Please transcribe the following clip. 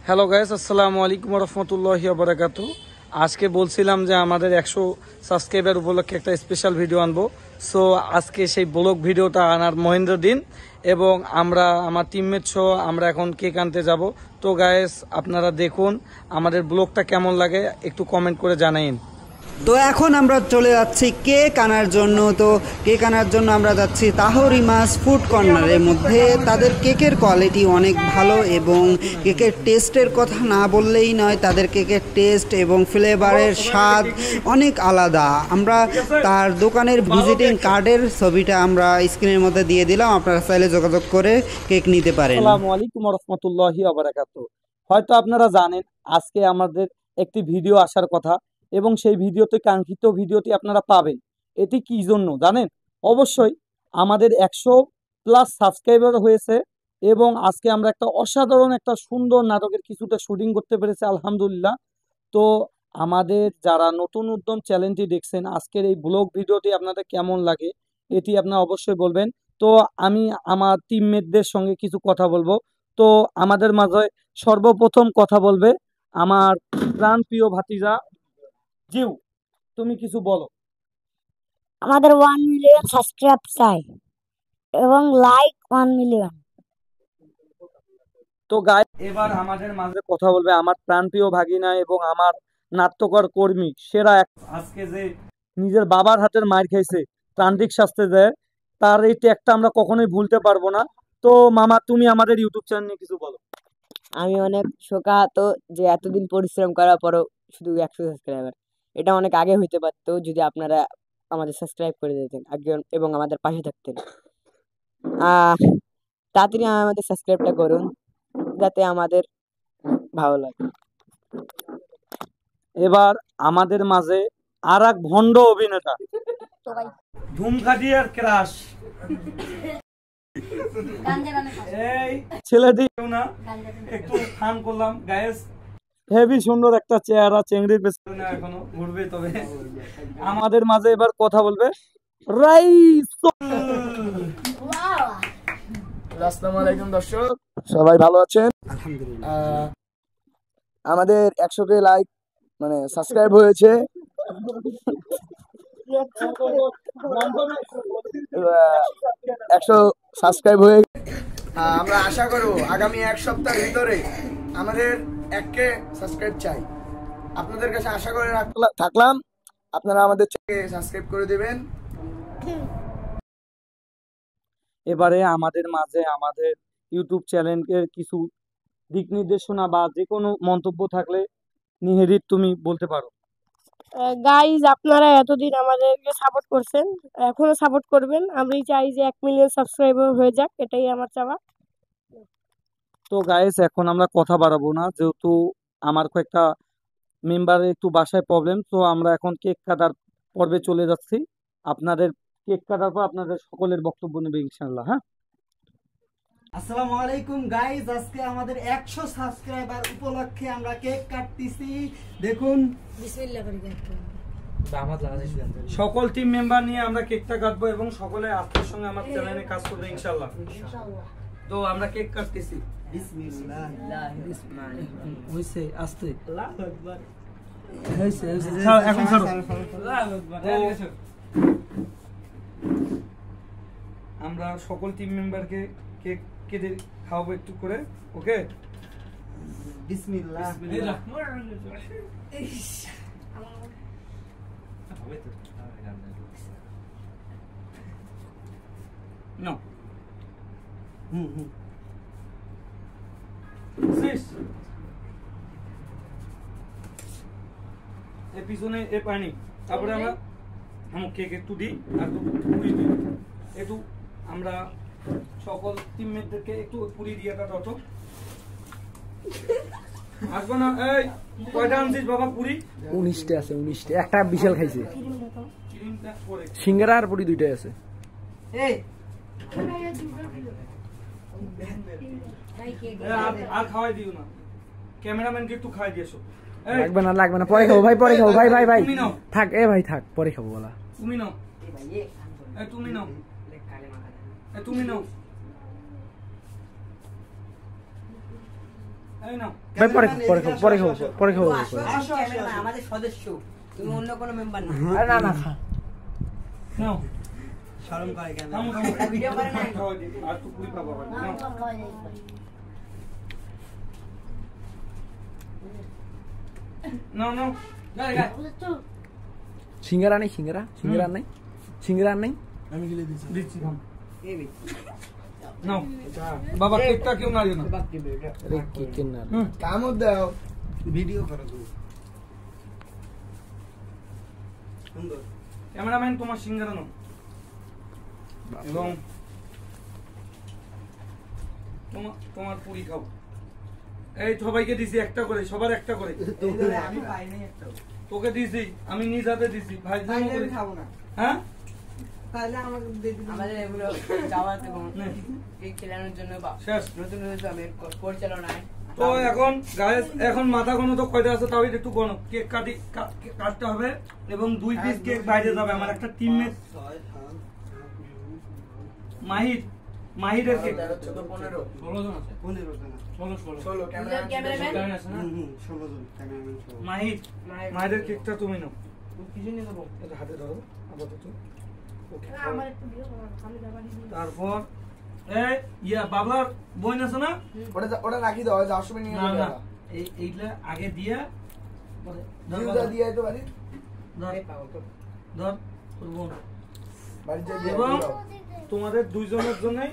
Hello guys, আসসালামু আলাইকুম রহমতুল্লাহি বারাকাতু। আজকে বলছিলাম যে আমাদের 100 সাবস্ক্রাইবার উপলক্ষে একটা স্পেশাল ভিডিও আনবো। সো আজকে সেই ব্লগ ভিডিওটা আনার মহেন্দ্র দিন এবং আমরা আমার টিমমেট সহ আমরা এখন কেক আনতে যাব। তো গাইস, আপনারা দেখুন আমাদের ব্লগটা কেমন লাগে, একটু কমেন্ট করে জানাইন। তো এখন আমরা চলে যাচ্ছি কেক আনার জন্য। তো কেক আনার জন্য আমরা যাচ্ছি তাহরিমাস ফুড কর্নারের মধ্যে। তাদের কেকের কোয়ালিটি অনেক ভালো এবং কেকের টেস্টের কথা না বললেই নয়, তাদের কেকের টেস্ট এবং ফ্লেভারের স্বাদ অনেক আলাদা। আমরা তার দোকানের ভিজিটিং কার্ডের ছবিটা আমরা স্ক্রিনের মধ্যে দিয়ে দিলাম, আপনারা চাইলে যোগাযোগ করে কেক নিতে পারেন। আসসালামু আলাইকুম রহমতুল্লাহি বারাকাতু। হয়তো আপনারা জানেন আজকে আমাদের একটি ভিডিও আসার কথা এবং সেই ভিডিওতে কাঙ্ক্ষিত ভিডিওটি আপনারা পাবেন। এটি কি জন্য জানেন? অবশ্যই আমাদের 100+ সাবস্ক্রাইবার হয়েছে এবং আজকে আমরা একটা অসাধারণ একটা সুন্দর নাটকের কিছুটা শুটিং করতে পেরেছি আলহামদুলিল্লাহ। তো আমাদের যারা নতুন উদ্যম চ্যানেলটি দেখছেন, আজকের এই ব্লগ ভিডিওটি আপনাদের কেমন লাগে এটি আপনারা অবশ্যই বলবেন। তো আমি আমার টিমমেটদের সঙ্গে কিছু কথা বলবো। তো আমাদের মাঝে সর্বপ্রথম কথা বলবে আমার প্রাণ প্রিয় ভাতিজা জিউ। তুমি কিছু বলো। আমাদের 1 মিলিয়ন সাবস্ক্রাইব চাই এবং লাইক 1 মিলিয়ন। তো গাই এবার আমাদের মাঝে কথা বলবে আমার প্রাণপ্রিয় ভাগিনা এবং আমার নাট্যকর কর্মী সেরা আজকে যে নিজের বাবার হাতের মার খাইছে, প্রান্তিক শাস্তি দেয়, তার এই ত্যাগটা আমরা কখনোই ভুলতে পারবো না। তো মামা, তুমি আমাদের ইউটিউব চ্যানেল নিয়ে কিছু বলো। আমি অনেক শোকাহত যে এতদিন পরিশ্রম করার পরও শুধু 100 সাবস্ক্রাইবার। এটা অনেক আগে হইতে পারতো যদি আপনারা আমাদের সাবস্ক্রাইব করে দিতেন একজন এবং আমাদের পাশে থাকতেন। তাড়াতাড়ি আমাদের সাবস্ক্রাইবটা করুন যাতে আমাদের ভালো লাগে। এবার আমাদের মাঝে আর এক ভণ্ড অভিনেতা ধুমখাটিয়ার ক্রাশ এই ছেলেটি না একটু ফান করলাম গায়েস। হেভি সুন্দর একটা চেহারা, চেংড়ির পেছনে এখনো ঘুরবে। তবে আমাদের মাঝে এবার কথা বলবে রাইস। আসসালামু আলাইকুম দর্শক, সবাই ভালো আছেন? আমাদের 100K লাইক মানে সাবস্ক্রাইব হয়েছে। 100 সাবস্ক্রাইব হয়ে আমরা আশা করব আগামী 1 সপ্তাহের ভিতরে আমাদের 1K সাবস্ক্রাইব চাই। আপনাদের কাছে আশা করে থাকলাম আপনারা আমাদের সাবস্ক্রাইব করে দেবেন। এবারে আমাদের মাঝে আমাদের ইউটিউব চ্যানেলের কিছু দিক নির্দেশনা বা যে কোনো মন্তব্য থাকলে নিহেরিত তুমি বলতে পারো। গাইজ, আপনারা এতদিন আমাদেরকে সাপোর্ট করছেন, এখনো সাপোর্ট করবেন। আমি চাই যে 1 মিলিয়ন সাবস্ক্রাইবার হয়ে যাক, এটাই আমার চাওয়া। তো গাইস, এখন আমরা কথা বাড়াবো না, যেহেতু আমার কয়েকটা মেম্বারের একটু বাসায় প্রবলেম। তো আমরা এখন কেক কাটার পর্বে চলে যাচ্ছি। আপনাদের কেক কাটার পর আপনাদের সকলের বক্তব্য নেবে ইনশাআল্লাহ। হ্যাঁ, আসসালামু আলাইকুম গাইজ, আজকে আমাদের 100 সাবস্ক্রাইবার উপলক্ষে আমরা কেক কাটতেছি। দেখুন, বিসমিল্লাহ করে কাটবো। সকল টিম মেম্বার নিয়ে আমরা কেকটা কাটবো এবং সকলে আত্মার সঙ্গে আমার চ্যানেলে কাজ করবে ইনশাআল্লাহ। তো আমরা কেক কাটতেছি। বিসমিল্লাহ। হইছে আস্তে। এখন ছাড়ো। আমরা সকল টিম মেম্বারকে কেক কেটে খাওয়াবো একটু করে। ওকে, বিসমিল্লাহ। নো হুম হুম। এ পিছনে এ পানি, তারপরে আমরা কেক একটু দিই আর পুরি দিই একটু। আমরা সকল টিমমেটদেরকে একটু পুরি দিয়ে দাও তো। আসবো না? এই কয়টা আনছিস বাবা পুরি? 19টা আছে, 19টা। একটা বিশাল খাইছে। ক্রিমটা করে সিঙ্গারা আর পুরি 2টাই আছে। এই আর খাওয়াই দিও না, ক্যামেরাম্যানকে একটু খাওয়াই দিয়েছো। লাগবে না, পরে খাবো ভাই, পরে খাবো। ভাই থাক, ভাই থাক, পরে খাবো বলা। তুমি নাও, তুমি নাও। এই নাও। ভাই পরে খাবো আমাদের সদস্য, তুমি অন্য কোনো মেম্বার না। আরে না না খা নাও। শরম করে কেন? থামো, থামো। ভিডিও করে না। খাওয়াই দিই, আর একটু পুরি খাবো আবার। নাও। নাও, নাও। সিঙ্গারা নেই, সিঙ্গারা নেই। দিচ্ছি, থাম। নাও। বাবা কেকটা কেউ নাড়িও না। আরে কেকের না কামড় দাও। ভিডিও করো তুমি। সুন্দর। ক্যামেরাম্যান তোমার সিঙ্গারা নাও এবং তোমার পুরি খাও। এই সবাইকে দিছি একটা করে, সবার একটা করে। আমি পাই নাই একটা। তোকে দিছি, আমি নিজ হাতে দিছি। ভাই তাহলে আমি খাবো না। হ্যাঁ তাহলে আমাকে দিয়ে দিন। আমাদের এগুলো যাওয়াতে নে। এই খেলানোর জন্য বা শেষ। নতুন পরিচালনায় তো এখন গায়েস, এখন মাথা গণ তো কয়টা আছে তাও একটু গণ। কেক কাটতে হবে এবং 2 পিস কেক বাইরে যাবে। আমার একটা টিমমেট মাহিরের কেক। 14, 15, 16 জন আছে। 15 জন। 16 ক্যামেরাম্যান আছে না? 16 জন ক্যামেরাম্যান সহ। মাহিরের কেকটা তুমি নাও। কিছু নিয়ে দেবো। এটা হাতে ধরো আপাতত। ওকে। আমার একটু দিও, আমি যাবার দিই। তারপর এই বাবলার বোন আছে না? ওটা রাখি দাও, যাওয়ার সময় নিয়ে না যাবে। না, এইগুলা আগে দিয়া পরে ধর দিদা বাবা, দিয়ে তো বাড়ি। ধর ধর তোর বোন। বাড়ি যাই দিয়ে এবং দাও। তোমাদের দুইজনের জন্যই